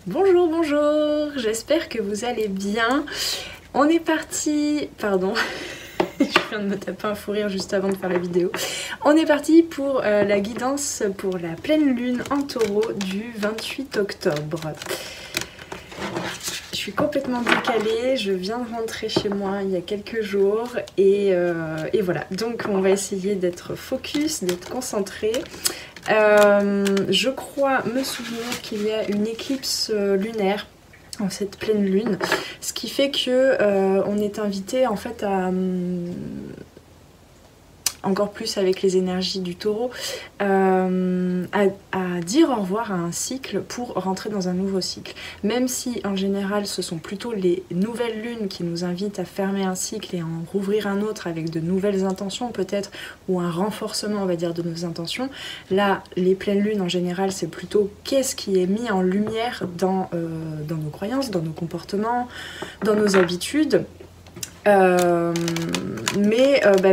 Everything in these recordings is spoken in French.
Bonjour, bonjour, j'espère que vous allez bien. On est parti, pardon, je viens de me taper un fou rire juste avant de faire la vidéo. On est parti pour la guidance pour la pleine lune en taureau du 28 octobre. Je suis complètement décalée, je viens de rentrer chez moi il y a quelques jours et voilà. Donc on va essayer d'être focus, d'être concentré. Je crois me souvenir qu'il y a une éclipse lunaire en cette pleine lune, ce qui fait que on est invité en fait à encore plus avec les énergies du taureau, à dire au revoir à un cycle pour rentrer dans un nouveau cycle. Même si en général ce sont plutôt les nouvelles lunes qui nous invitent à fermer un cycle et à en rouvrir un autre avec de nouvelles intentions peut-être, ou un renforcement on va dire de nos intentions. Là les pleines lunes en général c'est plutôt qu'est-ce qui est mis en lumière dans nos croyances, dans nos comportements, dans nos habitudes.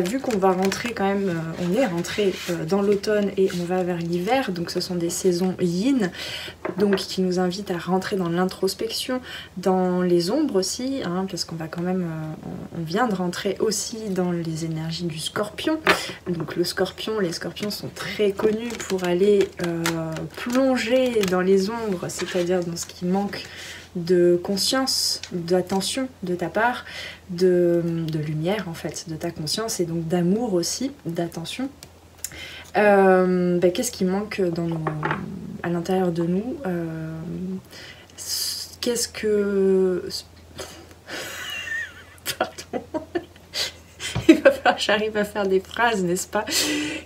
Vu qu'on va rentrer quand même, on est rentré dans l'automne et on va vers l'hiver, donc ce sont des saisons yin, donc qui nous invitent à rentrer dans l'introspection, dans les ombres aussi, hein, parce qu'on va quand même, on vient de rentrer aussi dans les énergies du scorpion. Donc le scorpion, les scorpions sont très connus pour aller plonger dans les ombres, c'est-à-dire dans ce qui manque de conscience, d'attention de ta part, de lumière en fait, de ta conscience et donc d'amour aussi, d'attention. Qu'est-ce qui manque à l'intérieur de nous, qu'est-ce que... Pardon. Il va falloir que j'arrive à faire des phrases, n'est-ce pas?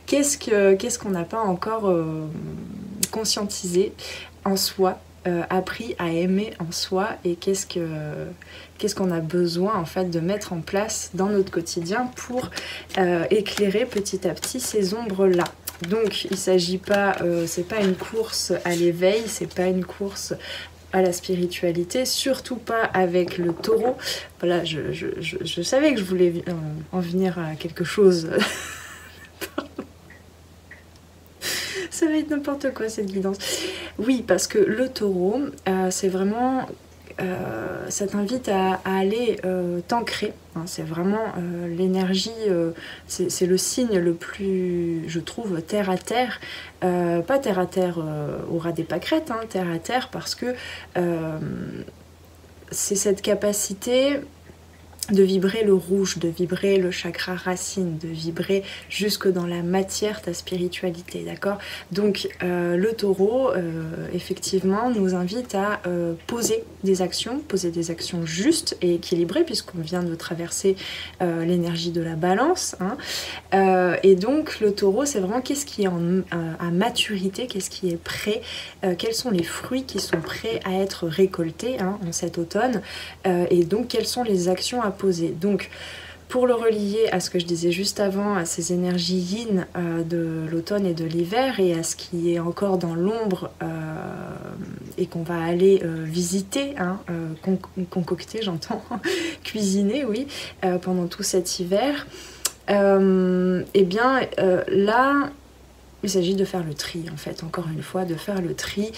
Qu'est-ce qu'on n'a pas encore conscientisé en soi, appris à aimer en soi, et qu'est-ce qu'on a besoin en fait de mettre en place dans notre quotidien pour éclairer petit à petit ces ombres là. Donc il s'agit pas, c'est pas une course à l'éveil, c'est pas une course à la spiritualité, surtout pas avec le taureau. Voilà, je savais que je voulais en venir à quelque chose. Ça va être n'importe quoi cette guidance. Oui, parce que le taureau, c'est vraiment... ça t'invite à aller t'ancrer. Hein, c'est vraiment l'énergie, c'est le signe le plus, je trouve, terre à terre. Pas terre à terre au ras des pâquerettes, hein, terre à terre parce que c'est cette capacité de vibrer le rouge, de vibrer le chakra racine, de vibrer jusque dans la matière ta spiritualité, d'accord? Donc le taureau, effectivement, nous invite à poser des actions justes et équilibrées, puisqu'on vient de traverser l'énergie de la balance, hein. Et donc le taureau, c'est vraiment qu'est-ce qui est à maturité, qu'est-ce qui est prêt, quels sont les fruits qui sont prêts à être récoltés, hein, en cet automne, et donc quelles sont les actions à poser. Donc pour le relier à ce que je disais juste avant, à ces énergies yin de l'automne et de l'hiver, et à ce qui est encore dans l'ombre et qu'on va aller visiter, hein, concocter, j'entends, cuisiner, oui, pendant tout cet hiver, là, il s'agit de faire le tri, en fait, encore une fois, de faire le tri.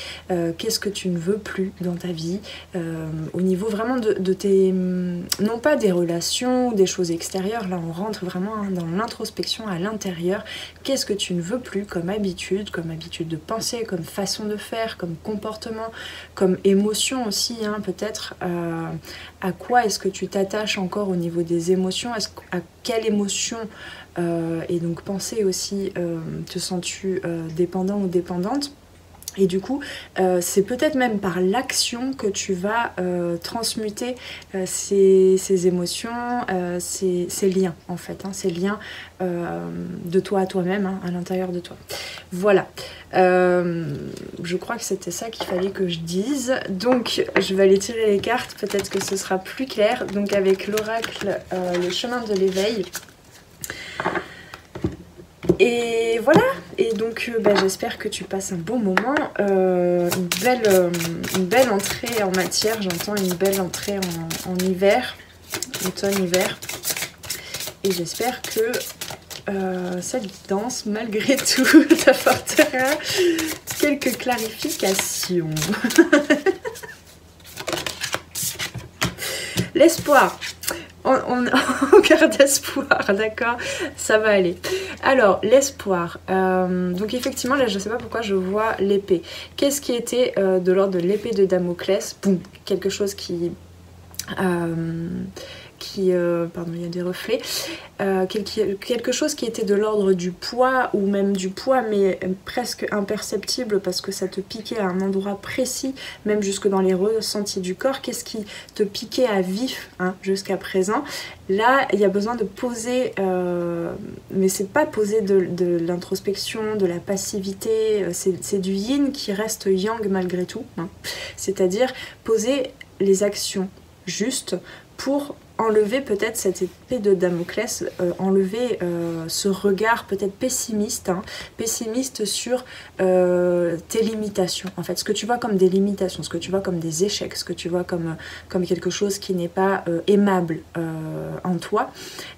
Qu'est-ce que tu ne veux plus dans ta vie, au niveau vraiment de tes... non pas des relations ou des choses extérieures, là on rentre vraiment, hein, dans l'introspection à l'intérieur. Qu'est-ce que tu ne veux plus comme habitude de penser, comme façon de faire, comme comportement, comme émotion aussi, hein, peut-être. À quoi est-ce que tu t'attaches encore au niveau des émotions, à quelle émotion et donc penser aussi, te sens-tu dépendant ou dépendante? Et du coup, c'est peut-être même par l'action que tu vas transmuter ces émotions, ces liens en fait, hein, ces liens de toi à toi-même, hein, à l'intérieur de toi. Voilà, je crois que c'était ça qu'il fallait que je dise. Donc je vais aller tirer les cartes, peut-être que ce sera plus clair. Donc avec l'oracle, le chemin de l'éveil. Et voilà, et donc j'espère que tu passes un bon moment, une belle entrée en matière, j'entends une belle entrée en hiver, automne-hiver, et j'espère que cette guidance, malgré tout, t'apportera quelques clarifications. l'espoir. On garde espoir, d'accord? Ça va aller. Alors, l'espoir. Donc effectivement, là, je ne sais pas pourquoi je vois l'épée. Qu'est-ce qui était de l'ordre de l'épée de Damoclès? Boum, quelque chose qui... pardon, il y a des reflets, quelque chose qui était de l'ordre du poids, ou même du poids, mais presque imperceptible parce que ça te piquait à un endroit précis, même jusque dans les ressentis du corps. Qu'est-ce qui te piquait à vif, hein, jusqu'à présent? Là, il y a besoin de poser, mais c'est pas poser de l'introspection, de la passivité, c'est du yin qui reste yang malgré tout, hein. C'est-à-dire poser les actions justes pour enlever peut-être cette épée de Damoclès, enlever ce regard peut-être pessimiste, hein, pessimiste sur tes limitations. En fait, ce que tu vois comme des limitations, ce que tu vois comme des échecs, ce que tu vois comme quelque chose qui n'est pas aimable en toi.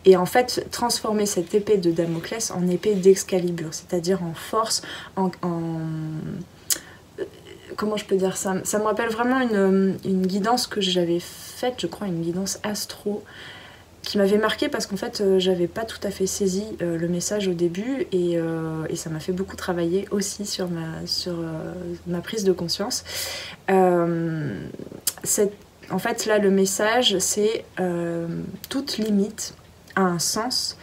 Et en fait, transformer cette épée de Damoclès en épée d'Excalibur, c'est-à-dire en force, comment je peux dire ça? Ça me rappelle vraiment une guidance que j'avais faite, je crois, une guidance astro, qui m'avait marquée parce qu'en fait, j'avais pas tout à fait saisi le message au début et ça m'a fait beaucoup travailler aussi sur ma prise de conscience. En fait, là, le message, c'est toute limite a un sens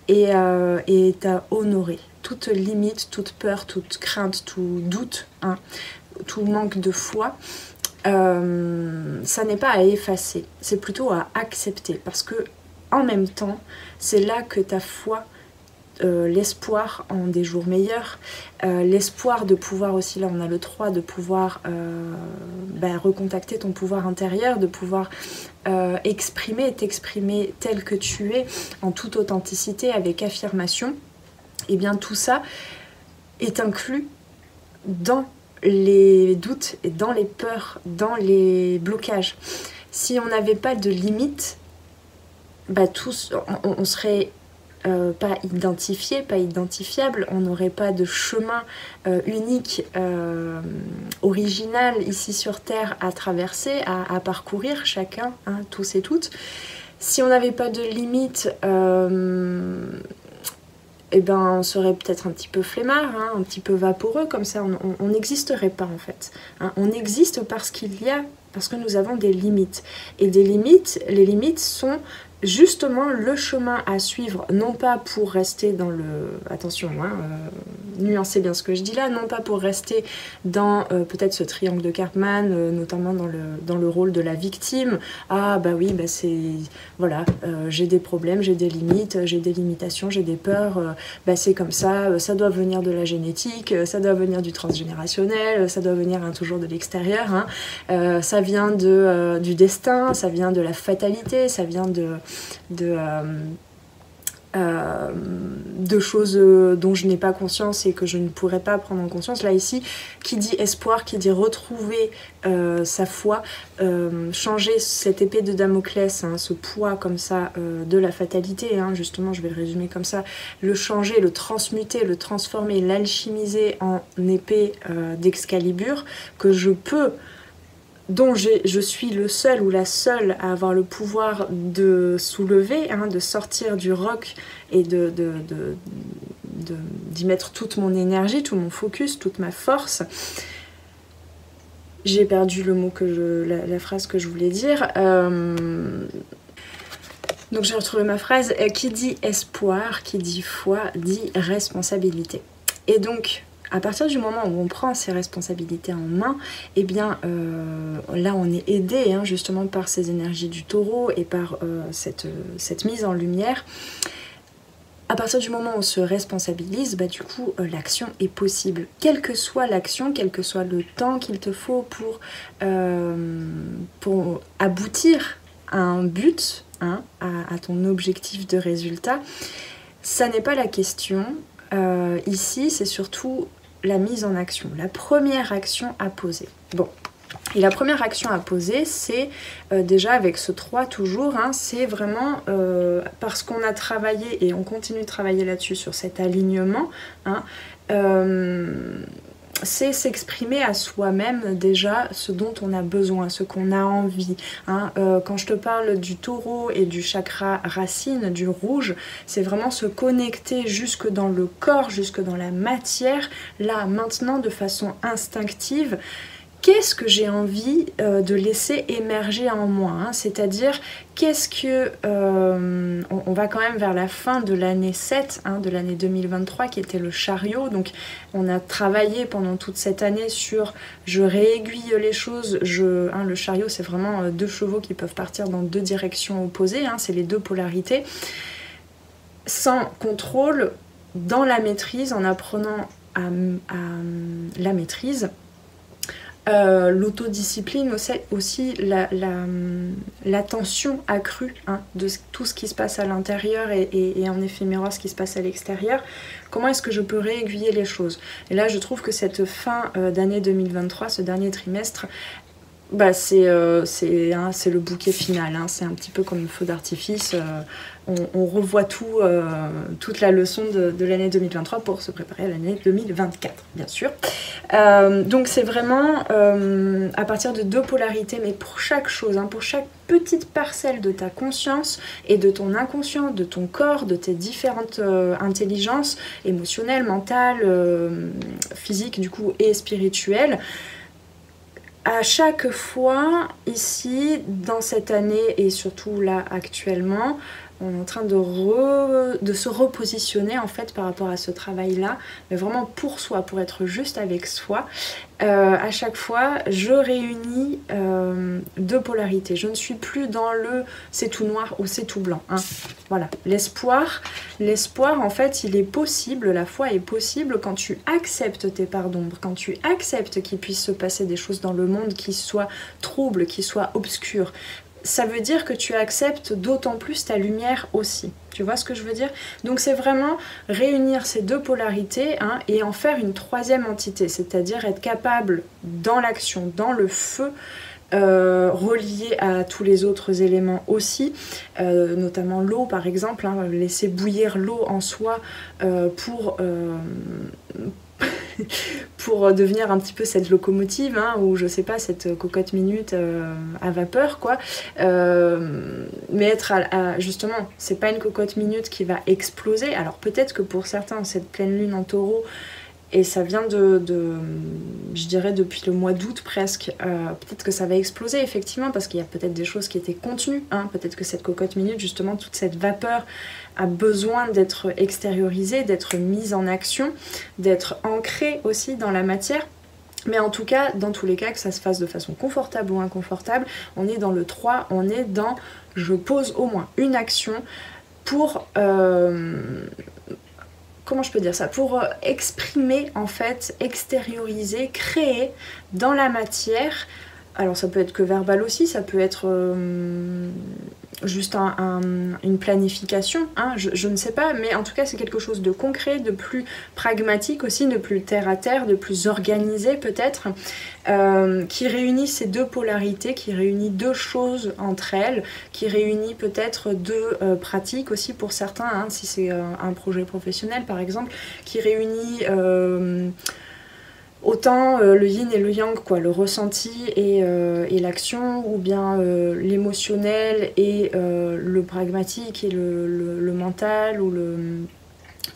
et est à honorer. Toute limite, toute peur, toute crainte, tout doute, hein, tout manque de foi, ça n'est pas à effacer, c'est plutôt à accepter, parce que en même temps, c'est là que ta foi, l'espoir en des jours meilleurs, l'espoir de pouvoir aussi, là on a le 3, de pouvoir recontacter ton pouvoir intérieur, de pouvoir t'exprimer tel que tu es, en toute authenticité, avec affirmation, et bien tout ça est inclus dans les doutes et dans les peurs, dans les blocages. Si on n'avait pas de limites, on serait pas identifié, pas identifiable, on n'aurait pas de chemin unique, original ici sur Terre à traverser, à parcourir chacun, hein, tous et toutes. Si on n'avait pas de limites, eh ben, on serait peut-être un petit peu flemmard, hein, un petit peu vaporeux, comme ça, on n'existerait pas en fait. Hein. On existe parce que nous avons des limites. Et les limites sont justement le chemin à suivre, non pas pour rester dans le... Attention, hein, nuancez bien ce que je dis là, non pas pour rester dans peut-être ce triangle de Karpman, notamment dans le rôle de la victime. Ah bah oui, bah c'est... Voilà, j'ai des problèmes, j'ai des limites, j'ai des limitations, j'ai des peurs, bah c'est comme ça doit venir de la génétique, ça doit venir du transgénérationnel, ça doit venir toujours de l'extérieur, hein. Ça vient du destin, ça vient de la fatalité, ça vient de choses dont je n'ai pas conscience et que je ne pourrais pas prendre en conscience. Là ici, qui dit espoir, qui dit retrouver sa foi, changer cette épée de Damoclès, hein, ce poids comme ça de la fatalité, hein, justement je vais le résumer comme ça, le changer, le transmuter, le transformer, l'alchimiser en épée d'Excalibur, que je peux, dont je suis le seul ou la seule à avoir le pouvoir de soulever, hein, de sortir du roc et d'y mettre toute mon énergie, tout mon focus, toute ma force. J'ai perdu le mot la phrase que je voulais dire. Donc j'ai retrouvé ma phrase. Qui dit espoir, qui dit foi, dit responsabilité. Et donc, à partir du moment où on prend ses responsabilités en main, eh bien là on est aidé, hein, justement par ces énergies du taureau et par cette mise en lumière. À partir du moment où on se responsabilise, bah, du coup l'action est possible. Quelle que soit l'action, quel que soit le temps qu'il te faut pour aboutir à un but, hein, à ton objectif de résultat, ça n'est pas la question. Ici, c'est surtout la mise en action, la première action à poser. Bon, et la première action à poser, c'est déjà avec ce 3 toujours, hein, c'est vraiment parce qu'on a travaillé et on continue de travailler là-dessus, sur cet alignement, hein, c'est s'exprimer à soi-même déjà ce dont on a besoin, ce qu'on a envie. Hein. Quand je te parle du taureau et du chakra racine, du rouge, c'est vraiment se connecter jusque dans le corps, jusque dans la matière, là, maintenant, de façon instinctive. Qu'est-ce que j'ai envie de laisser émerger en moi, hein? C'est-à-dire, qu'est-ce que... on va quand même vers la fin de l'année 7, hein, de l'année 2023, qui était le chariot. Donc, on a travaillé pendant toute cette année sur je réaiguille les choses. Le chariot, c'est vraiment deux chevaux qui peuvent partir dans deux directions opposées. Hein, c'est les deux polarités. Sans contrôle, dans la maîtrise, en apprenant à la maîtrise, l'autodiscipline aussi, l'attention accrue, hein, de tout ce qui se passe à l'intérieur et en effet miroir ce qui se passe à l'extérieur. Comment est-ce que je peux réaiguiller les choses? Et là je trouve que cette fin d'année 2023, ce dernier trimestre, bah c'est le bouquet final, hein. C'est un petit peu comme un feu d'artifice. On revoit tout, toute la leçon de l'année 2023 pour se préparer à l'année 2024, bien sûr. Donc c'est vraiment à partir de deux polarités, mais pour chaque chose, hein, pour chaque petite parcelle de ta conscience et de ton inconscient, de ton corps, de tes différentes intelligences émotionnelles, mentales, physiques du coup et spirituelles. À chaque fois, ici, dans cette année et surtout là actuellement, on est en train de se repositionner en fait par rapport à ce travail-là, mais vraiment pour soi, pour être juste avec soi. À chaque fois, je réunis deux polarités. Je ne suis plus dans le c'est tout noir ou c'est tout blanc. Hein. Voilà, l'espoir en fait, il est possible, la foi est possible quand tu acceptes tes parts d'ombre, quand tu acceptes qu'il puisse se passer des choses dans le monde qui soient troubles, qui soient obscures. Ça veut dire que tu acceptes d'autant plus ta lumière aussi. Tu vois ce que je veux dire? Donc c'est vraiment réunir ces deux polarités, hein, et en faire une troisième entité, c'est-à-dire être capable dans l'action, dans le feu, relié à tous les autres éléments aussi, notamment l'eau par exemple, hein, laisser bouillir l'eau en soi pour devenir un petit peu cette locomotive, hein, ou je sais pas, cette cocotte minute à vapeur quoi, mais être justement, c'est pas une cocotte minute qui va exploser. Alors peut-être que pour certains cette pleine lune en taureau, et ça vient je dirais depuis le mois d'août presque, peut-être que ça va exploser effectivement parce qu'il y a peut-être des choses qui étaient contenues, hein. Peut-être que cette cocotte minute, justement toute cette vapeur a besoin d'être extériorisée, d'être mise en action, d'être ancrée aussi dans la matière. Mais en tout cas, dans tous les cas, que ça se fasse de façon confortable ou inconfortable, on est dans le 3, on est dans je pose au moins une action pour... comment je peux dire ça? Pour exprimer, en fait, extérioriser, créer dans la matière. Alors ça peut être que verbal aussi, ça peut être juste une planification, hein, je ne sais pas, mais en tout cas c'est quelque chose de concret, de plus pragmatique aussi, de plus terre à terre, de plus organisé peut-être, qui réunit ces deux polarités, qui réunit deux choses entre elles, qui réunit peut-être deux pratiques aussi pour certains, hein, si c'est un projet professionnel par exemple, qui réunit... autant le yin et le yang, quoi, le ressenti et l'action, ou bien l'émotionnel et le pragmatique et le mental,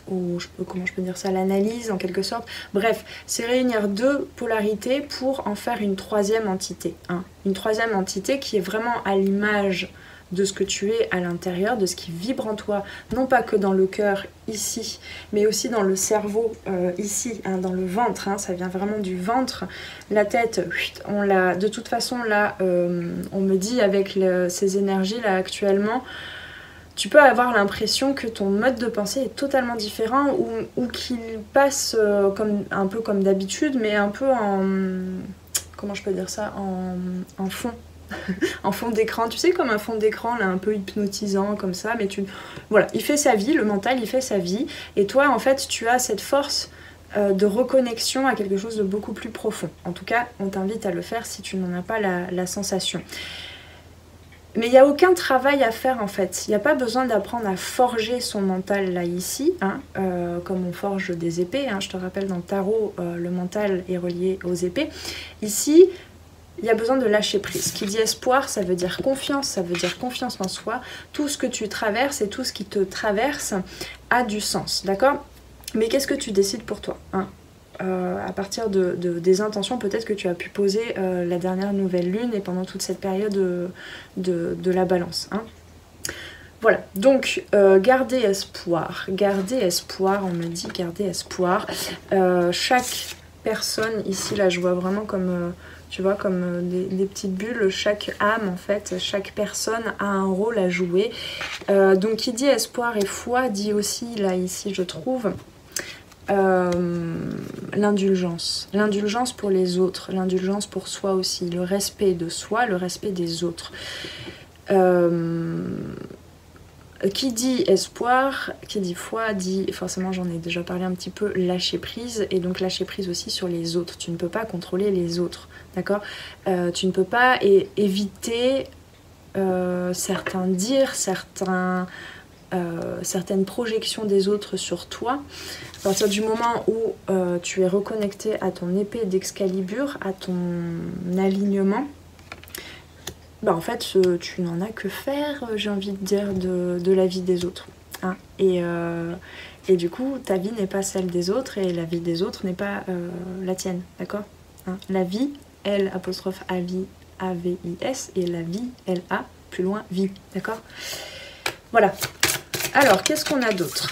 comment je peux dire ça, l'analyse en quelque sorte. Bref, c'est réunir deux polarités pour en faire une troisième entité. Hein. Une troisième entité qui est vraiment à l'image de ce que tu es à l'intérieur, de ce qui vibre en toi, non pas que dans le cœur ici, mais aussi dans le cerveau ici, hein, dans le ventre, hein, ça vient vraiment du ventre. La tête, on l'a, de toute façon là, on me dit avec ces énergies là actuellement, tu peux avoir l'impression que ton mode de pensée est totalement différent ou qu'il passe un peu comme d'habitude, mais un peu en... comment je peux dire ça, en fond. En fond d'écran, tu sais, comme un fond d'écran là un peu hypnotisant comme ça, mais voilà, il fait sa vie, le mental il fait sa vie, et toi en fait tu as cette force de reconnexion à quelque chose de beaucoup plus profond. En tout cas, on t'invite à le faire si tu n'en as pas la sensation. Mais il n'y a aucun travail à faire en fait. Il n'y a pas besoin d'apprendre à forger son mental là ici, hein, comme on forge des épées. Hein. Je te rappelle, dans le tarot, le mental est relié aux épées. Ici, il y a besoin de lâcher prise. Qui dit espoir, ça veut dire confiance, ça veut dire confiance en soi. Tout ce que tu traverses et tout ce qui te traverse a du sens, d'accord? Mais qu'est-ce que tu décides pour toi, hein? À partir des intentions peut-être que tu as pu poser la dernière nouvelle lune et pendant toute cette période de la balance, hein. Voilà, donc gardez espoir, on me dit gardez espoir. Chaque personne ici, là je vois vraiment comme, tu vois, comme des petites bulles, chaque âme en fait, chaque personne a un rôle à jouer. Donc qui dit espoir et foi dit aussi, là ici je trouve, l'indulgence pour les autres, l'indulgence pour soi aussi, le respect de soi, le respect des autres. Qui dit espoir, qui dit foi, dit, forcément j'en ai déjà parlé un petit peu, lâcher prise, et donc lâcher prise aussi sur les autres. Tu ne peux pas contrôler les autres, d'accord? Tu ne peux pas éviter certains dires, certaines projections des autres sur toi. À partir du moment où tu es reconnecté à ton épée d'Excalibur, à ton alignement, bah en fait tu n'en as que faire, j'ai envie de dire, de la vie des autres, hein. Et du coup ta vie n'est pas celle des autres et la vie des autres n'est pas la tienne, d'accord, hein. La vie, L apostrophe A-V-I-S, et la vie, L-A, plus loin, vie, d'accord. Voilà. Alors, qu'est-ce qu'on a d'autre?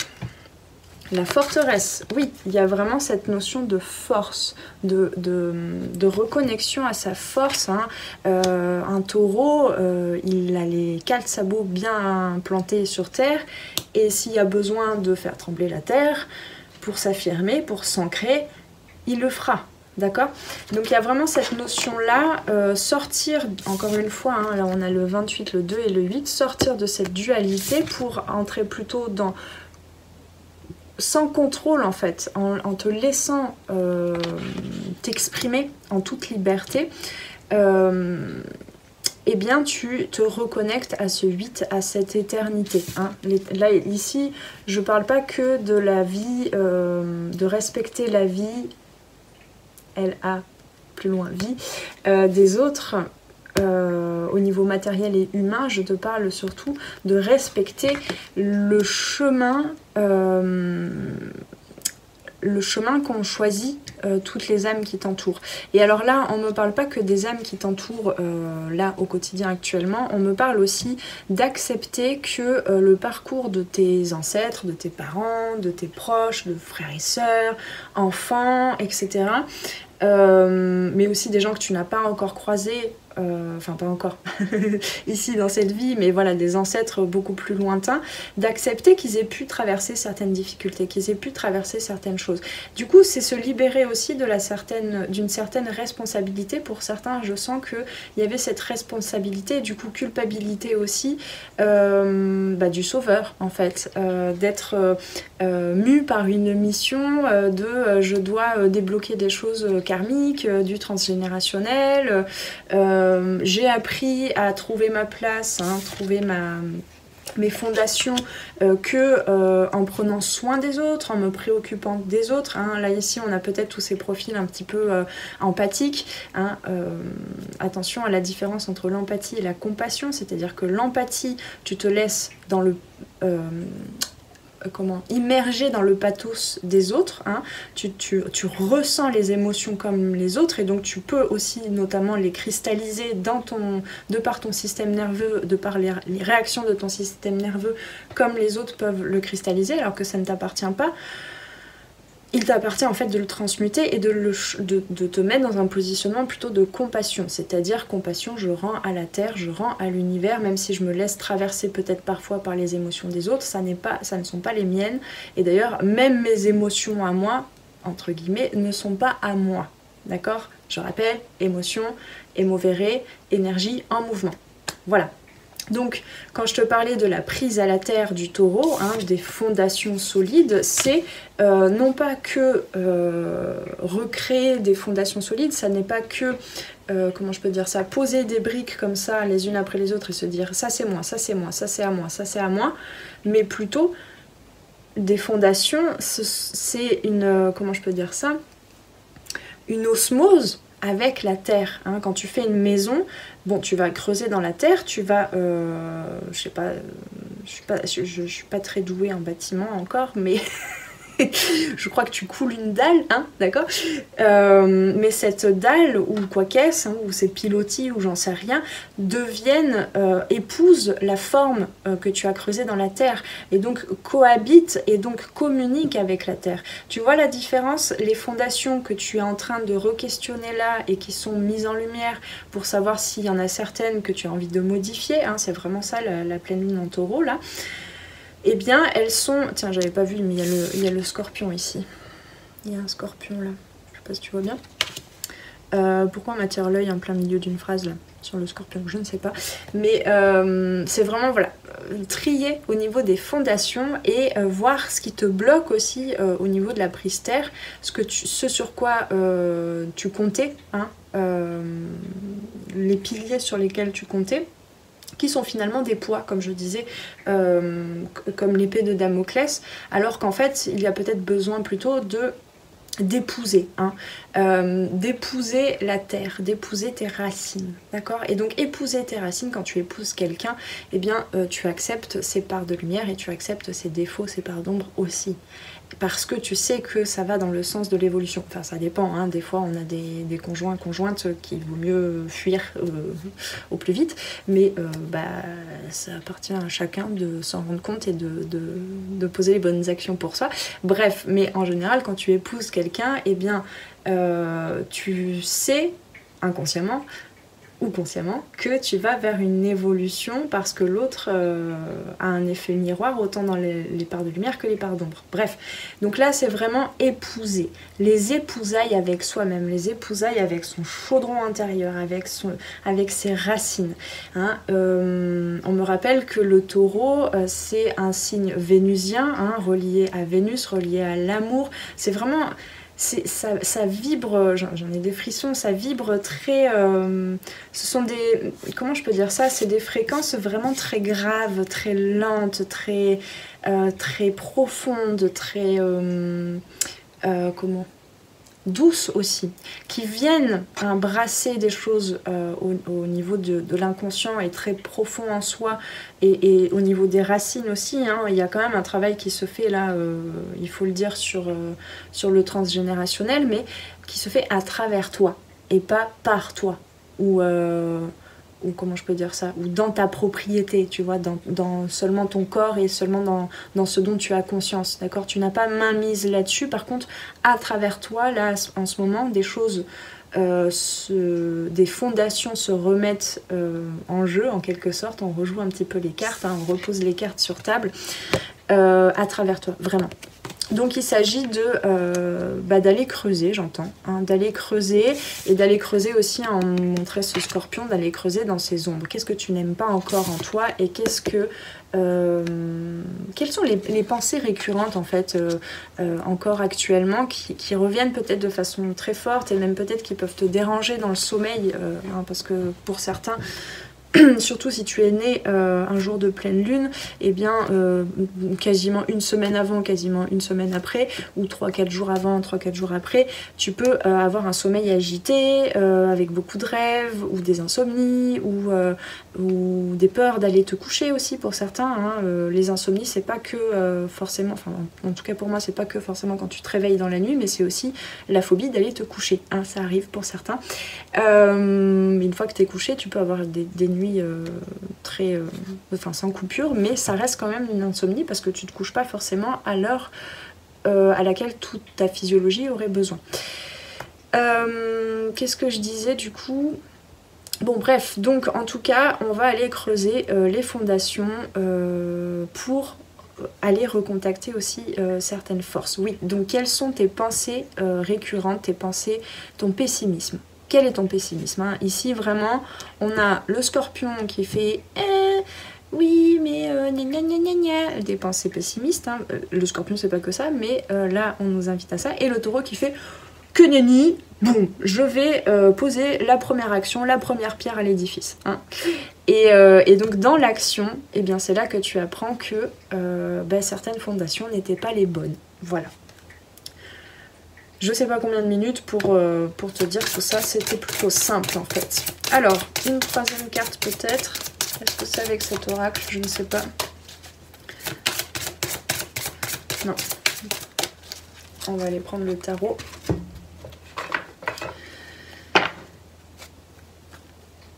La forteresse, oui, il y a vraiment cette notion de force, de reconnexion à sa force, hein. Un taureau, il a les 4 sabots bien plantés sur terre, et s'il y a besoin de faire trembler la terre, pour s'affirmer, pour s'ancrer, il le fera. D'accord? Donc il y a vraiment cette notion-là, sortir, encore une fois, hein, là on a le 28, le 2 et le 8, sortir de cette dualité pour entrer plutôt dans... sans contrôle en fait, en te laissant t'exprimer en toute liberté, eh bien tu te reconnectes à ce 8, à cette éternité, hein. Là ici, je parle pas que de la vie, de respecter la vie, L-A, plus loin, vie, des autres, au niveau matériel et humain. Je te parle surtout de respecter le chemin qu'ont choisi toutes les âmes qui t'entourent. Et alors là, on ne me parle pas que des âmes qui t'entourent là au quotidien actuellement, on me parle aussi d'accepter que le parcours de tes ancêtres, de tes parents, de tes proches, de frères et sœurs, enfants, etc., mais aussi des gens que tu n'as pas encore croisés, enfin pas encore ici dans cette vie, mais voilà, des ancêtres beaucoup plus lointains, d'accepter qu'ils aient pu traverser certaines difficultés, qu'ils aient pu traverser certaines choses. Du coup, c'est se libérer aussi d'une certaine responsabilité. Pour certains, je sens qu'il y avait cette responsabilité, du coup culpabilité aussi, du sauveur en fait, d'être mu par une mission je dois débloquer des choses karmiques, du transgénérationnel, j'ai appris à trouver ma place, hein, trouver mes fondations en prenant soin des autres, en me préoccupant des autres, hein. Là ici on a peut-être tous ces profils un petit peu empathiques, hein. Attention à la différence entre l'empathie et la compassion, c'est-à-dire que l'empathie, tu te laisses dans le... immergé dans le pathos des autres, hein. Tu ressens les émotions comme les autres, et donc tu peux aussi notamment les cristalliser de par ton système nerveux, de par les réactions de ton système nerveux, comme les autres peuvent le cristalliser, alors que ça ne t'appartient pas. Il t'appartient en fait de le transmuter et de te mettre dans un positionnement plutôt de compassion, c'est-à-dire compassion, je rends à la terre, je rends à l'univers, même si je me laisse traverser peut-être parfois par les émotions des autres, ça ne sont pas les miennes, et d'ailleurs même mes émotions à moi, entre guillemets, ne sont pas à moi, d'accord? Je rappelle, émotion, émovere, énergie en mouvement, voilà. Donc, quand je te parlais de la prise à la terre du taureau, hein, des fondations solides, c'est non pas que recréer des fondations solides, ça n'est pas que, comment je peux dire ça, poser des briques comme ça, les unes après les autres, et se dire ça c'est moi, ça c'est moi, ça c'est à moi, ça c'est à moi, mais plutôt des fondations, c'est une, comment je peux dire ça, une osmose avec la terre, hein. Quand tu fais une maison, bon, tu vas creuser dans la terre, tu vas, je sais pas, je suis pas très douée en bâtiment encore, mais je crois que tu coules une dalle, hein, d'accord, mais cette dalle, ou quoi qu'est-ce, hein, ou ces pilotis, ou j'en sais rien, deviennent, épousent la forme que tu as creusée dans la terre, et donc cohabitent, et donc communiquent avec la terre. Tu vois la différence? Les fondations que tu es en train de re-questionner là, et qui sont mises en lumière, pour savoir s'il y en a certaines que tu as envie de modifier, hein, c'est vraiment ça la pleine lune en taureau, là. Eh bien, elles sont... Tiens, j'avais pas vu, mais il y a le scorpion ici. Il y a un scorpion là. Je sais pas si tu vois bien. Pourquoi on m'attire l'œil en plein milieu d'une phrase là sur le scorpion? Je ne sais pas. Mais c'est vraiment, voilà, trier au niveau des fondations et voir ce qui te bloque aussi au niveau de la prise terre. Ce sur quoi tu comptais, hein, les piliers sur lesquels tu comptais, qui sont finalement des poids, comme je disais, comme l'épée de Damoclès, alors qu'en fait, il y a peut-être besoin plutôt d'épouser, hein, d'épouser la terre, d'épouser tes racines, d'accord? Et donc épouser tes racines, quand tu épouses quelqu'un, eh bien tu acceptes ses parts de lumière et tu acceptes ses défauts, ses parts d'ombre aussi. Parce que tu sais que ça va dans le sens de l'évolution. Enfin, ça dépend, hein. Des fois on a des conjoints, conjointes qu'il vaut mieux fuir au plus vite, mais bah, ça appartient à chacun de s'en rendre compte et de poser les bonnes actions pour ça. Bref, mais en général, quand tu épouses quelqu'un, eh bien, tu sais, inconsciemment, ou consciemment, que tu vas vers une évolution parce que l'autre a un effet miroir autant dans les parts de lumière que les parts d'ombre. Bref, donc là c'est vraiment épouser, les épousailles avec soi-même, les épousailles avec son chaudron intérieur, avec ses racines, hein. On me rappelle que le taureau c'est un signe vénusien, hein, relié à Vénus, relié à l'amour, c'est vraiment... Ça vibre, j'en ai des frissons, ça vibre très... ce sont des... Comment je peux dire ça? C'est des fréquences vraiment très graves, très lentes, très profondes, très... comment? Douces aussi, qui viennent brasser des choses au niveau de l'inconscient et très profond en soi et au niveau des racines aussi, hein. Il y a quand même un travail qui se fait là, il faut le dire, sur le transgénérationnel, mais qui se fait à travers toi et pas par toi, ou comment je peux dire ça, ou dans ta propriété, tu vois, dans seulement ton corps et seulement dans ce dont tu as conscience, d'accord? Tu n'as pas main mise là-dessus, par contre, à travers toi, là, en ce moment, des choses, des fondations se remettent en jeu, en quelque sorte, on rejoue un petit peu les cartes, hein, on repose les cartes sur table, à travers toi, vraiment. Donc il s'agit d'aller creuser, j'entends, hein, d'aller creuser et d'aller creuser aussi, hein, on montrait ce scorpion, d'aller creuser dans ses ombres. Qu'est-ce que tu n'aimes pas encore en toi et quelles sont les pensées récurrentes en fait encore actuellement qui reviennent peut-être de façon très forte et même peut-être qui peuvent te déranger dans le sommeil, hein, parce que pour certains... Surtout si tu es né un jour de pleine lune, eh bien quasiment une semaine avant, quasiment une semaine après, ou 3-4 jours avant, 3-4 jours après, tu peux avoir un sommeil agité, avec beaucoup de rêves, ou des insomnies, ou des peurs d'aller te coucher aussi pour certains, hein. Les insomnies, c'est pas que forcément, enfin en tout cas pour moi, c'est pas que forcément quand tu te réveilles dans la nuit, mais c'est aussi la phobie d'aller te coucher, hein, ça arrive pour certains. Une fois que tu es couché, tu peux avoir des nuits très, enfin sans coupure, mais ça reste quand même une insomnie parce que tu te couches pas forcément à l'heure à laquelle toute ta physiologie aurait besoin. Qu'est-ce que je disais du coup? Bon bref, donc en tout cas on va aller creuser les fondations pour aller recontacter aussi certaines forces. Oui, donc quelles sont tes pensées récurrentes, tes pensées, ton pessimisme? quel est ton pessimisme hein? Ici, vraiment, on a le scorpion qui fait oui, mais gna gna gna gna, des pensées pessimistes. Hein. Le scorpion, c'est pas que ça, mais là, on nous invite à ça. Et le taureau qui fait que nenni, bon, je vais poser la première action, la première pierre à l'édifice. Hein. Et donc, dans l'action, eh bien, c'est là que tu apprends que certaines fondations n'étaient pas les bonnes. Voilà. Je sais pas combien de minutes pour te dire que ça, c'était plutôt simple, en fait. Alors, une troisième carte, peut-être. Est-ce que c'est avec cet oracle? Je ne sais pas. Non. On va aller prendre le tarot.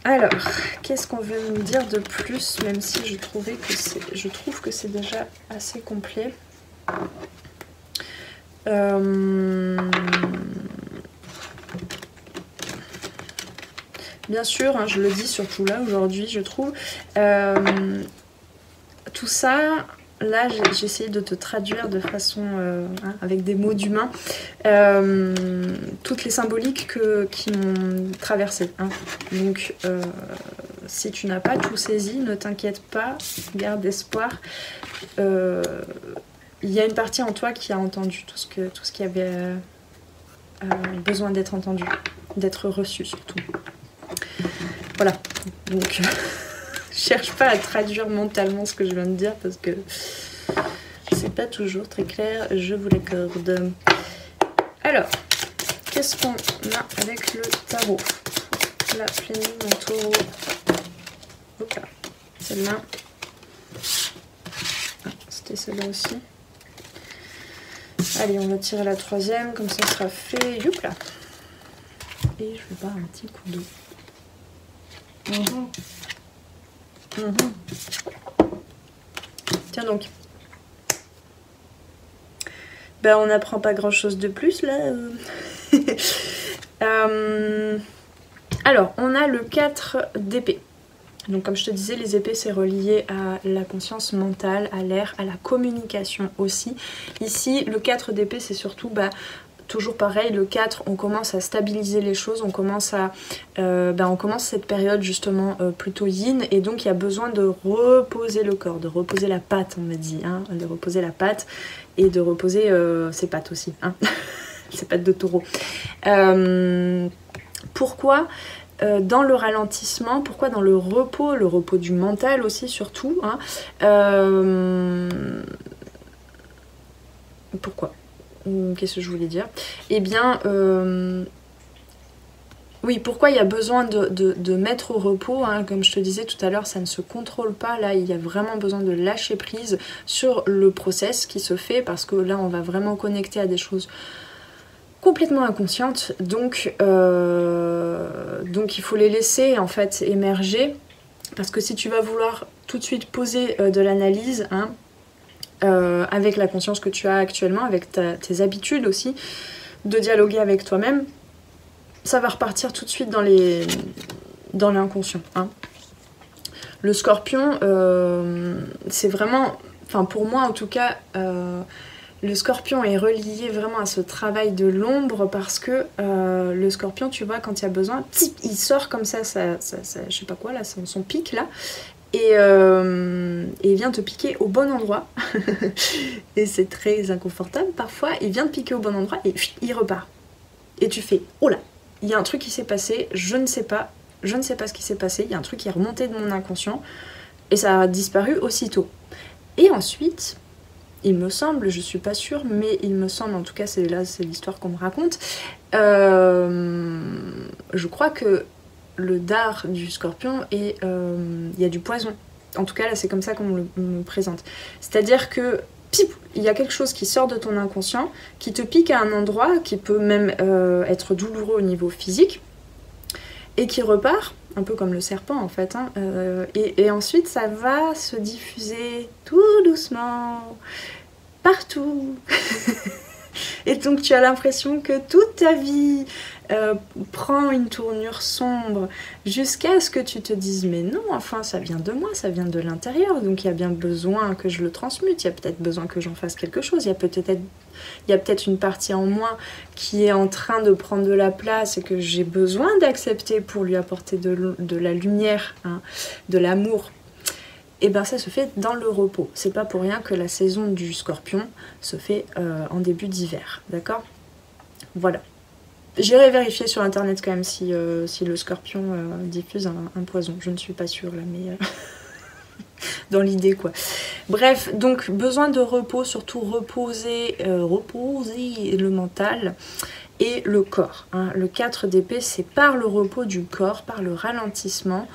Alors, qu'est-ce qu'on veut nous dire de plus, même si je trouve que c'est déjà assez complet. Bien sûr, hein, je le dis surtout là aujourd'hui, je trouve. Tout ça, là j'ai essayé de te traduire de façon avec des mots d'humain toutes les symboliques qui m'ont traversée. Hein. Donc, si tu n'as pas tout saisi, ne t'inquiète pas, garde espoir. Il y a une partie en toi qui a entendu tout ce qui avait besoin d'être entendu, d'être reçu surtout. Voilà, donc cherche pas à traduire mentalement ce que je viens de dire parce que c'est pas toujours très clair, je vous l'accorde. Alors, qu'est-ce qu'on a avec le tarot? La plénine en taureau. Hop là, celle-là. Ah, c'était celle-là aussi. Allez, on va tirer la troisième, comme ça sera fait. Youp là. Et je vais boire un petit coup d'eau. Tiens donc. Ben, on n'apprend pas grand chose de plus là. Alors, on a le 4 d'épée. Donc comme je te disais, les épées c'est relié à la conscience mentale, à l'air, à la communication aussi. Ici, le 4 d'épée c'est surtout... toujours pareil, le 4, on commence à stabiliser les choses, on commence cette période justement plutôt yin, et donc il y a besoin de reposer le corps, de reposer la patte, on m'a dit, hein, de reposer la patte et de reposer ses pattes aussi, hein, ses pattes de taureau. Pourquoi dans le ralentissement, pourquoi dans le repos du mental aussi surtout, hein, pourquoi? Qu'est-ce que je voulais dire? Eh bien, oui, pourquoi il y a besoin de mettre au repos, hein, comme je te disais tout à l'heure, ça ne se contrôle pas, là il y a vraiment besoin de lâcher prise sur le process qui se fait, parce que là on va vraiment connecter à des choses complètement inconscientes, donc il faut les laisser en fait émerger, parce que si tu vas vouloir tout de suite poser de l'analyse, hein, avec la conscience que tu as actuellement, avec tes habitudes aussi, de dialoguer avec toi-même, ça va repartir tout de suite dans l'inconscient. Hein. Le scorpion, c'est vraiment, enfin pour moi en tout cas, le scorpion est relié vraiment à ce travail de l'ombre, parce que le scorpion, tu vois, quand il y a besoin, il sort comme ça, je sais pas quoi là, son pic là, et il vient te piquer au bon endroit et c'est très inconfortable parfois. Il vient te piquer au bon endroit et il repart, et tu fais oh là, il y a un truc qui s'est passé, je ne sais pas ce qui s'est passé, il y a un truc qui est remonté de mon inconscient et ça a disparu aussitôt. Et ensuite, il me semble, je suis pas sûre, mais il me semble, en tout cas c'est l'histoire qu'on me raconte, je crois que le dard du scorpion et il y a du poison. En tout cas là c'est comme ça qu'on me présente. C'est-à-dire que il y a quelque chose qui sort de ton inconscient, qui te pique à un endroit, qui peut même être douloureux au niveau physique, et qui repart, un peu comme le serpent en fait, hein, et ensuite ça va se diffuser tout doucement, partout. Et donc tu as l'impression que toute ta vie prend une tournure sombre jusqu'à ce que tu te dises mais non, enfin ça vient de moi, ça vient de l'intérieur, donc il y a bien besoin que je le transmute, il y a peut-être besoin que j'en fasse quelque chose, il y a peut-être une partie en moi qui est en train de prendre de la place et que j'ai besoin d'accepter pour lui apporter de la lumière, hein, de l'amour. Et bien ça se fait dans le repos. C'est pas pour rien que la saison du scorpion se fait en début d'hiver, d'accord? Voilà. J'irai vérifier sur internet quand même si le scorpion diffuse un poison. Je ne suis pas sûre là, mais dans l'idée quoi. Bref, donc besoin de repos, surtout reposer le mental et le corps. Hein. Le 4 d'épée, c'est par le repos du corps, par le ralentissement,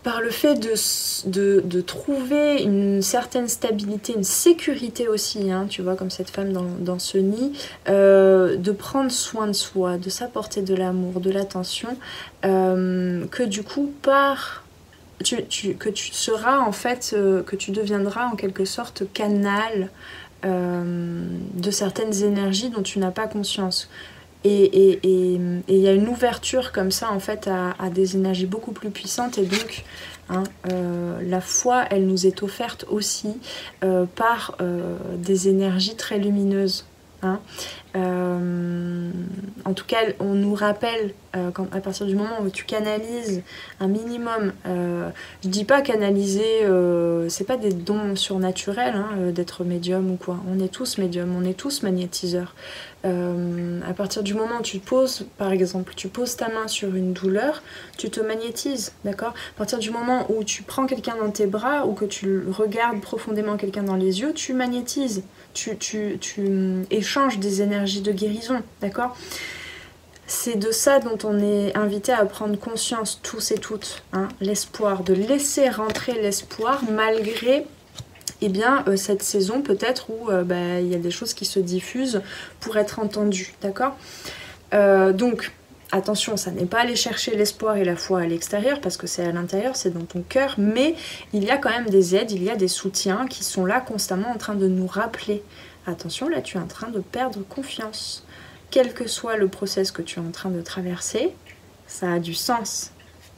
par le fait de trouver une certaine stabilité, une sécurité aussi, hein, tu vois, comme cette femme dans ce nid, de prendre soin de soi, de s'apporter de l'amour, de l'attention, que du coup, que tu seras en fait, que tu deviendras en quelque sorte canal de certaines énergies dont tu n'as pas conscience. Et il y a une ouverture comme ça en fait à des énergies beaucoup plus puissantes et donc hein, la foi elle nous est offerte aussi par des énergies très lumineuses. Hein. En tout cas on nous rappelle à partir du moment où tu canalises un minimum, je dis pas canaliser, c'est pas des dons surnaturels hein, d'être médium ou quoi, on est tous médiums, on est tous magnétiseurs. À partir du moment où tu poses, par exemple, tu poses ta main sur une douleur, tu te magnétises, d'accord? À partir du moment où tu prends quelqu'un dans tes bras ou que tu regardes profondément quelqu'un dans les yeux, tu magnétises, tu échanges des énergies de guérison, d'accord? C'est de ça dont on est invité à prendre conscience tous et toutes, hein, l'espoir, de laisser rentrer l'espoir malgré eh bien, cette saison peut-être où il y a des choses qui se diffusent pour être entendues, d'accord? Donc, attention, ça n'est pas aller chercher l'espoir et la foi à l'extérieur, parce que c'est à l'intérieur, c'est dans ton cœur, mais il y a quand même des aides, il y a des soutiens qui sont là constamment en train de nous rappeler. Attention, là, tu es en train de perdre confiance. Quel que soit le process que tu es en train de traverser, ça a du sens.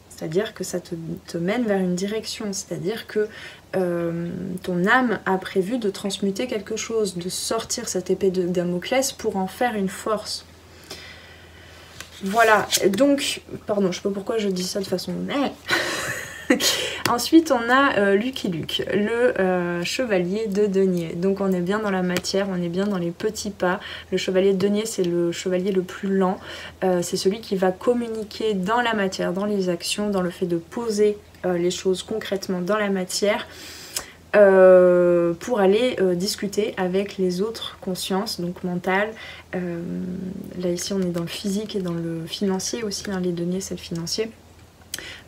C'est-à-dire que ça te mène vers une direction, c'est-à-dire que ton âme a prévu de transmuter quelque chose, de sortir cette épée de Damoclès pour en faire une force. Voilà, donc, pardon, je sais pas pourquoi je dis ça de façon... Ensuite, on a Lucky Luke, le chevalier de denier. Donc on est bien dans la matière, on est bien dans les petits pas. Le chevalier de denier, c'est le chevalier le plus lent. C'est celui qui va communiquer dans la matière, dans les actions, dans le fait de poser les choses concrètement dans la matière. Pour aller discuter avec les autres consciences, donc mentales. Là ici on est dans le physique et dans le financier aussi, hein, les deniers c'est le financier,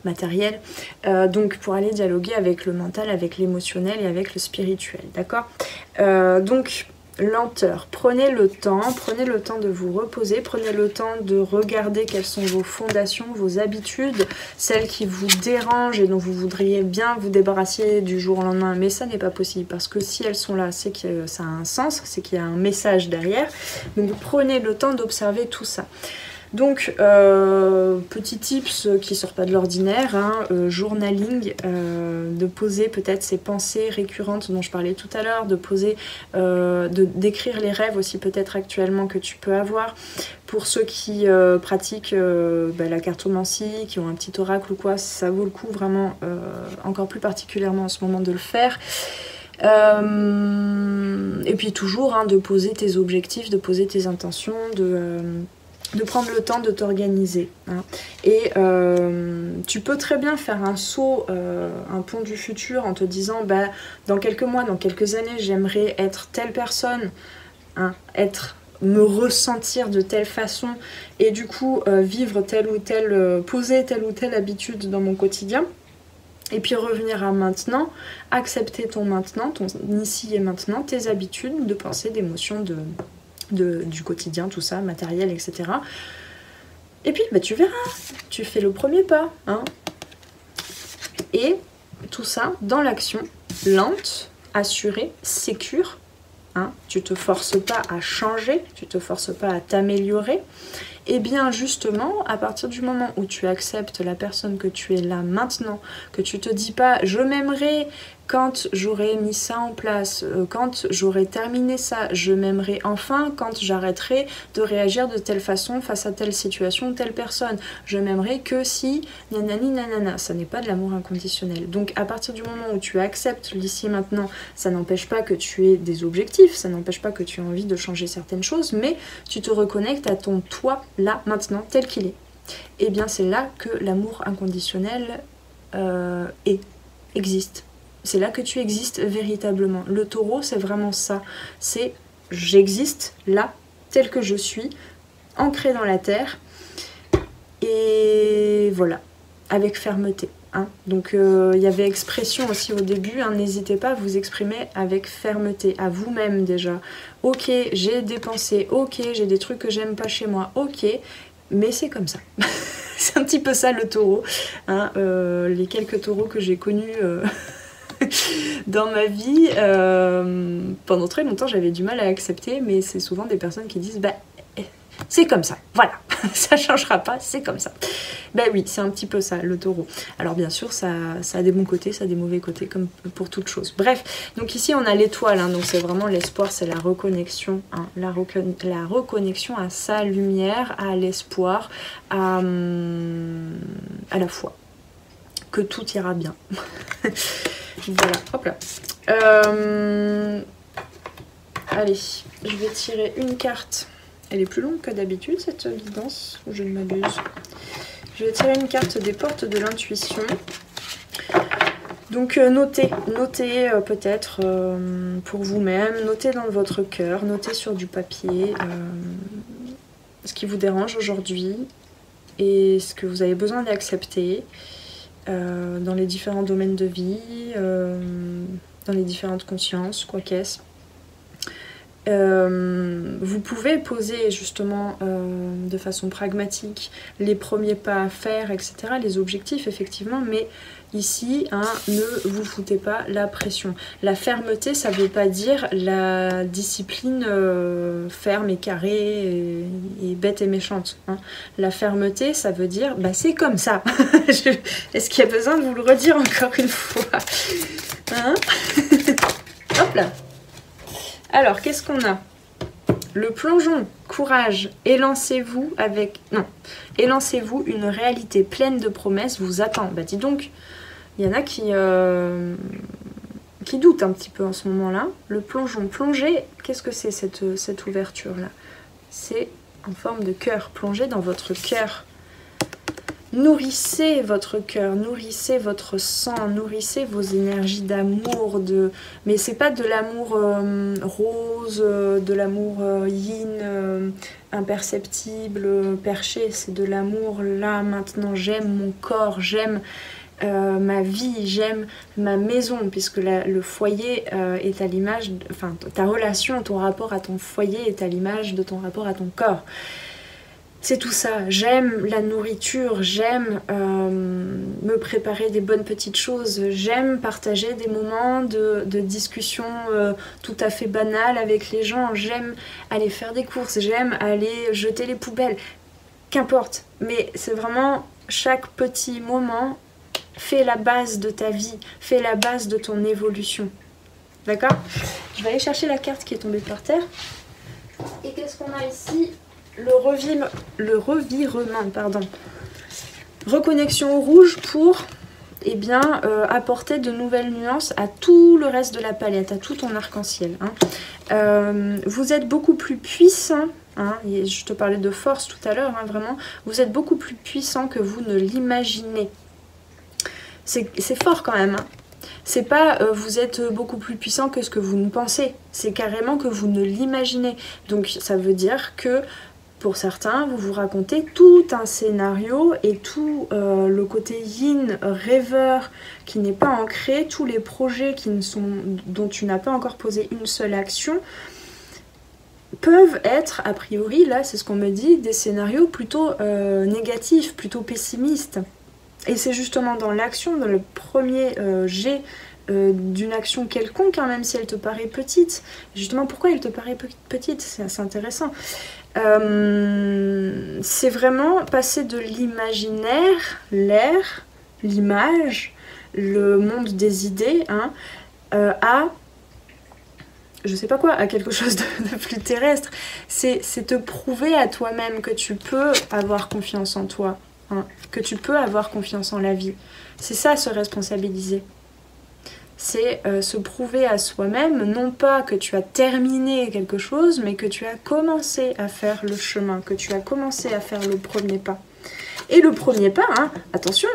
matériel. Donc pour aller dialoguer avec le mental, avec l'émotionnel et avec le spirituel, d'accord? Donc lenteur, prenez le temps de vous reposer, prenez le temps de regarder quelles sont vos fondations, vos habitudes, celles qui vous dérangent et dont vous voudriez bien vous débarrasser du jour au lendemain, mais ça n'est pas possible parce que si elles sont là, c'est que ça a un sens, c'est qu'il y a un message derrière. Donc prenez le temps d'observer tout ça. Donc, petit tips qui sort pas de l'ordinaire, hein, journaling, de poser peut-être ces pensées récurrentes dont je parlais tout à l'heure, de poser, d'écrire les rêves aussi peut-être actuellement que tu peux avoir. Pour ceux qui pratiquent la cartomancie, qui ont un petit oracle ou quoi, ça vaut le coup vraiment, encore plus particulièrement en ce moment de le faire. Et puis toujours, hein, de poser tes objectifs, de poser tes intentions, de prendre le temps de t'organiser, hein. Et tu peux très bien faire un saut, un pont du futur en te disant dans quelques mois, dans quelques années j'aimerais être telle personne, hein, me ressentir de telle façon et du coup vivre telle ou telle, poser telle ou telle habitude dans mon quotidien. Et puis revenir à maintenant, accepter ton maintenant, ton ici et maintenant, tes habitudes de pensée, d'émotion, du quotidien, tout ça, matériel, etc. Et puis tu verras, tu fais le premier pas, hein. Et tout ça dans l'action, lente, assurée, sécure, hein, tu te forces pas à changer, tu te forces pas à t'améliorer, et bien justement, à partir du moment où tu acceptes la personne que tu es là maintenant, que tu te dis pas je m'aimerais quand j'aurai mis ça en place, quand j'aurai terminé ça, je m'aimerai enfin quand j'arrêterai de réagir de telle façon face à telle situation, telle personne. Je m'aimerai que si, nanani nanana, ça n'est pas de l'amour inconditionnel. Donc à partir du moment où tu acceptes l'ici et maintenant, ça n'empêche pas que tu aies des objectifs, ça n'empêche pas que tu aies envie de changer certaines choses, mais tu te reconnectes à ton toi, là, maintenant, tel qu'il est. Et bien c'est là que l'amour inconditionnel existe. C'est là que tu existes véritablement. Le taureau, c'est vraiment ça. C'est j'existe là, tel que je suis, ancré dans la terre. Et voilà, avec fermeté. Hein. Donc il y avait expression aussi au début, hein, n'hésitez pas à vous exprimer avec fermeté, à vous-même déjà. Ok, j'ai des pensées, ok, j'ai des trucs que j'aime pas chez moi, ok, mais c'est comme ça. C'est un petit peu ça le taureau. Hein. Les quelques taureaux que j'ai connus... dans ma vie, pendant très longtemps j'avais du mal à accepter, mais c'est souvent des personnes qui disent bah c'est comme ça, voilà, ça changera pas, c'est comme ça. Bah oui, c'est un petit peu ça le taureau. Alors bien sûr ça a des bons côtés, ça a des mauvais côtés comme pour toute chose. Bref, donc ici on a l'étoile, hein, donc c'est vraiment l'espoir, c'est la reconnexion, hein, la reconnexion à sa lumière, à l'espoir, à la foi que tout ira bien. Voilà, hop là. Allez, je vais tirer une carte. Elle est plus longue que d'habitude, cette guidance, ou je ne m'abuse. Je vais tirer une carte des portes de l'intuition. Donc notez peut-être pour vous-même, notez dans votre cœur, notez sur du papier ce qui vous dérange aujourd'hui et ce que vous avez besoin d'accepter. Dans les différents domaines de vie, dans les différentes consciences, quoi qu'est-ce. Vous pouvez poser justement de façon pragmatique les premiers pas à faire, etc., les objectifs effectivement, mais ici, hein, ne vous foutez pas la pression. La fermeté, ça ne veut pas dire la discipline ferme et carrée et bête et méchante. Hein. La fermeté, ça veut dire, bah c'est comme ça. Est-ce qu'il y a besoin de vous le redire encore une fois, hein? Hop là. Alors, qu'est-ce qu'on a? Le plongeon, courage, élancez-vous avec... Non, élancez-vous, une réalité pleine de promesses vous attend. Bah dis donc, il y en a qui doutent un petit peu en ce moment-là. Le plongeon, plonger, qu'est-ce que c'est cette ouverture-là? C'est en forme de cœur, plongez dans votre cœur. Nourrissez votre cœur, nourrissez votre sang, nourrissez vos énergies d'amour, mais c'est pas de l'amour rose, de l'amour yin, imperceptible, perché, c'est de l'amour là, maintenant, j'aime mon corps, j'aime ma vie, j'aime ma maison, puisque le foyer est à l'image, enfin ta relation, ton rapport à ton foyer est à l'image de ton rapport à ton corps. C'est tout ça, j'aime la nourriture, j'aime me préparer des bonnes petites choses, j'aime partager des moments de discussion tout à fait banales avec les gens, j'aime aller faire des courses, j'aime aller jeter les poubelles, qu'importe. Mais c'est vraiment chaque petit moment fait la base de ta vie, fait la base de ton évolution. D'accord? Je vais aller chercher la carte qui est tombée par terre. Et qu'est-ce qu'on a ici? Le revirement, pardon. Reconnexion au rouge pour apporter de nouvelles nuances à tout le reste de la palette, à tout ton arc-en-ciel. Hein. Vous êtes beaucoup plus puissant, hein, je te parlais de force tout à l'heure, hein, vraiment, vous êtes beaucoup plus puissant que vous ne l'imaginez. C'est fort quand même. Hein. C'est pas vous êtes beaucoup plus puissant que ce que vous ne pensez, c'est carrément que vous ne l'imaginez. Donc ça veut dire que pour certains, vous vous racontez tout un scénario et tout le côté yin, rêveur, qui n'est pas ancré, tous les projets dont tu n'as pas encore posé une seule action, peuvent être, a priori, là c'est ce qu'on me dit, des scénarios plutôt négatifs, plutôt pessimistes. Et c'est justement dans l'action, dans le premier jet d'une action quelconque, hein, même si elle te paraît petite. Justement, pourquoi elle te paraît petite? C'est assez intéressant. C'est vraiment passer de l'imaginaire, l'air, l'image, le monde des idées, hein, à, je sais pas quoi, à quelque chose de plus terrestre. C'est te prouver à toi-même que tu peux avoir confiance en toi, hein, que tu peux avoir confiance en la vie. C'est ça, se responsabiliser. C'est se prouver à soi-même, non pas que tu as terminé quelque chose, mais que tu as commencé à faire le chemin, que tu as commencé à faire le premier pas. Et le premier pas, hein, attention,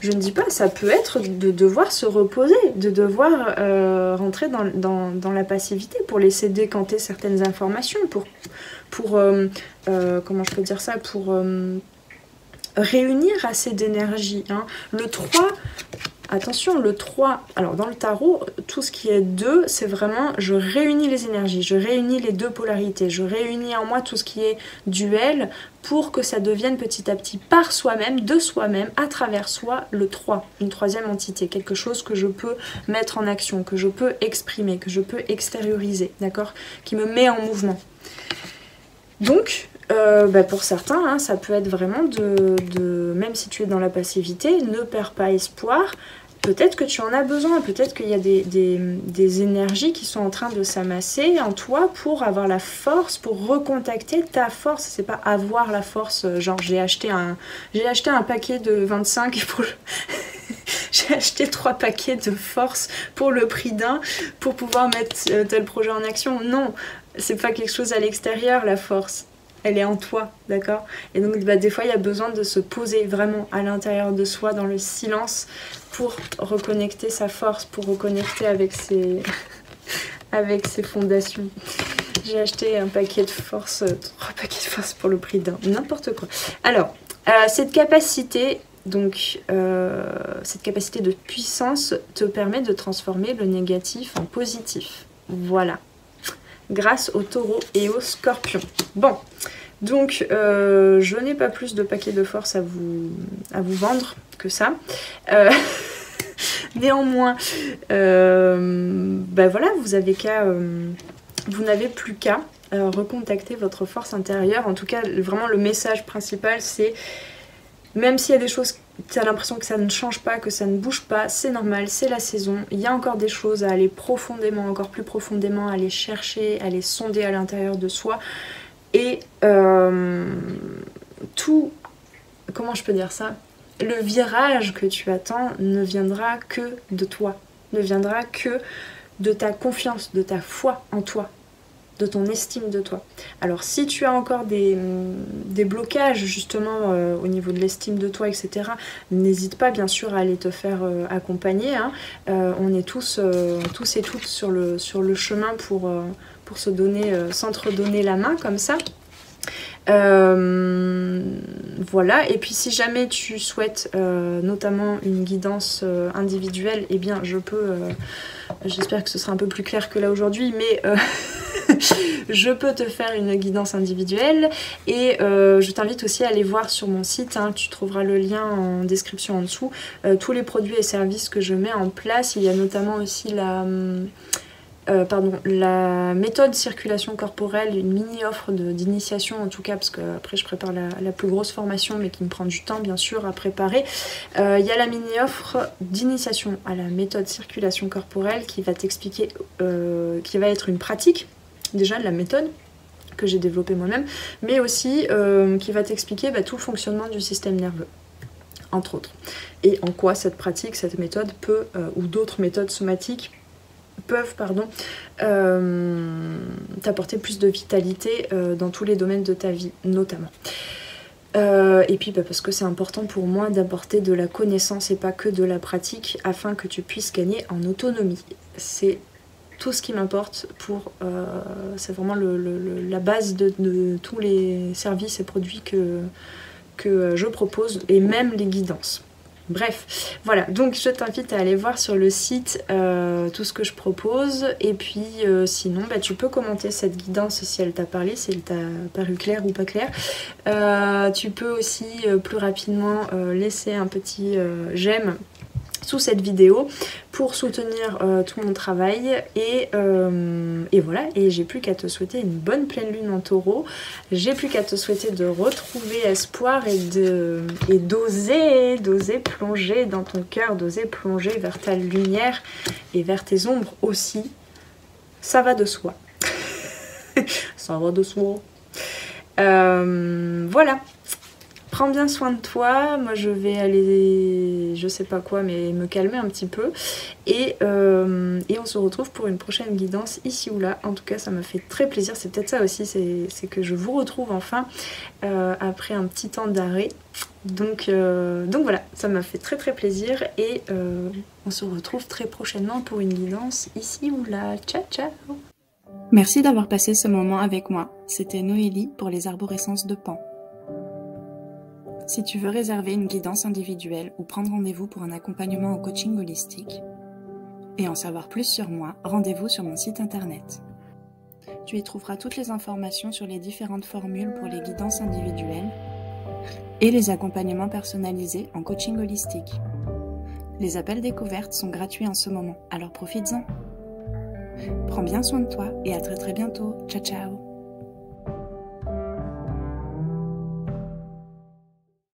je ne dis pas, ça peut être de devoir se reposer, de devoir rentrer dans la passivité pour laisser décanter certaines informations, pour comment je peux dire ça, pour réunir assez d'énergie, hein. Le 3... Attention, le 3, alors dans le tarot, tout ce qui est 2, c'est vraiment, je réunis les énergies, je réunis les deux polarités, je réunis en moi tout ce qui est duel pour que ça devienne petit à petit par soi-même, de soi-même, à travers soi, le 3, une troisième entité, quelque chose que je peux mettre en action, que je peux exprimer, que je peux extérioriser, d'accord, qui me met en mouvement. Donc, pour certains, hein, ça peut être vraiment même si tu es dans la passivité, ne perds pas espoir. Peut-être que tu en as besoin, peut-être qu'il y a des énergies qui sont en train de s'amasser en toi pour avoir la force, pour recontacter ta force. C'est pas avoir la force, genre j'ai acheté un paquet de 25 pour j'ai acheté 3 paquets de force pour le prix d'un pour pouvoir mettre tel projet en action. Non, c'est pas quelque chose à l'extérieur, la force. Elle est en toi, d'accord? Et donc des fois il y a besoin de se poser vraiment à l'intérieur de soi, dans le silence, pour reconnecter sa force, pour reconnecter avec ses, avec ses fondations. J'ai acheté un paquet de force, 3 paquets de force pour le prix d'un, n'importe quoi. Alors, cette capacité, donc cette capacité de puissance te permet de transformer le négatif en positif. Voilà. Grâce au taureau et au scorpion. Bon, donc je n'ai pas plus de paquets de force à vous vendre que ça. Néanmoins, voilà, vous n'avez plus qu'à recontacter votre force intérieure. En tout cas, vraiment le message principal, c'est même s'il y a des choses, tu as l'impression que ça ne change pas, que ça ne bouge pas, c'est normal, c'est la saison. Il y a encore des choses à aller profondément, encore plus profondément, à aller chercher, à aller sonder à l'intérieur de soi. Et tout, comment je peux dire ça? Le virage que tu attends ne viendra que de toi, ne viendra que de ta confiance, de ta foi en toi, de ton estime de toi. Alors si tu as encore des blocages justement au niveau de l'estime de toi, etc., n'hésite pas bien sûr à aller te faire accompagner, hein. On est tous et toutes sur le chemin pour se donner, s'entre-donner la main comme ça. Voilà, et puis si jamais tu souhaites notamment une guidance individuelle, eh bien je peux, j'espère que ce sera un peu plus clair que là aujourd'hui, mais je peux te faire une guidance individuelle et je t'invite aussi à aller voir sur mon site, hein, tu trouveras le lien en description en dessous, tous les produits et services que je mets en place. Il y a notamment aussi la méthode circulation corporelle, une mini-offre d'initiation en tout cas, parce qu'après je prépare la plus grosse formation, mais qui me prend du temps bien sûr à préparer. Il y a la mini-offre d'initiation à la méthode circulation corporelle qui va t'expliquer, qui va être une pratique déjà de la méthode que j'ai développée moi-même, mais aussi qui va t'expliquer tout le fonctionnement du système nerveux, entre autres. Et en quoi cette pratique, cette méthode peut, ou d'autres méthodes somatiques, peuvent t'apporter plus de vitalité dans tous les domaines de ta vie, notamment. Et puis parce que c'est important pour moi d'apporter de la connaissance et pas que de la pratique, afin que tu puisses gagner en autonomie. C'est tout ce qui m'importe pour... c'est vraiment la base de tous les services et produits que je propose, et même les guidances. Bref, voilà, donc je t'invite à aller voir sur le site tout ce que je propose, et puis sinon tu peux commenter cette guidance si elle t'a parlé, si elle t'a paru claire ou pas claire. Tu peux aussi plus rapidement laisser un petit j'aime sous cette vidéo pour soutenir tout mon travail et voilà, et j'ai plus qu'à te souhaiter une bonne pleine lune en taureau, j'ai plus qu'à te souhaiter de retrouver espoir et d'oser plonger dans ton cœur, d'oser plonger vers ta lumière et vers tes ombres aussi, ça va de soi. Ça va de soi. Voilà. Prends bien soin de toi, moi je vais aller, je sais pas quoi, mais me calmer un petit peu. Et on se retrouve pour une prochaine guidance ici ou là. En tout cas, ça m'a fait très plaisir. C'est peut-être ça aussi, c'est que je vous retrouve enfin après un petit temps d'arrêt. Donc voilà, ça m'a fait très plaisir. Et on se retrouve très prochainement pour une guidance ici ou là. Ciao, ciao! Merci d'avoir passé ce moment avec moi. C'était Noélie pour les arborescences de Pan. Si tu veux réserver une guidance individuelle ou prendre rendez-vous pour un accompagnement au coaching holistique et en savoir plus sur moi, rendez-vous sur mon site internet. Tu y trouveras toutes les informations sur les différentes formules pour les guidances individuelles et les accompagnements personnalisés en coaching holistique. Les appels découvertes sont gratuits en ce moment, alors profites-en. Prends bien soin de toi et à très bientôt. Ciao ciao.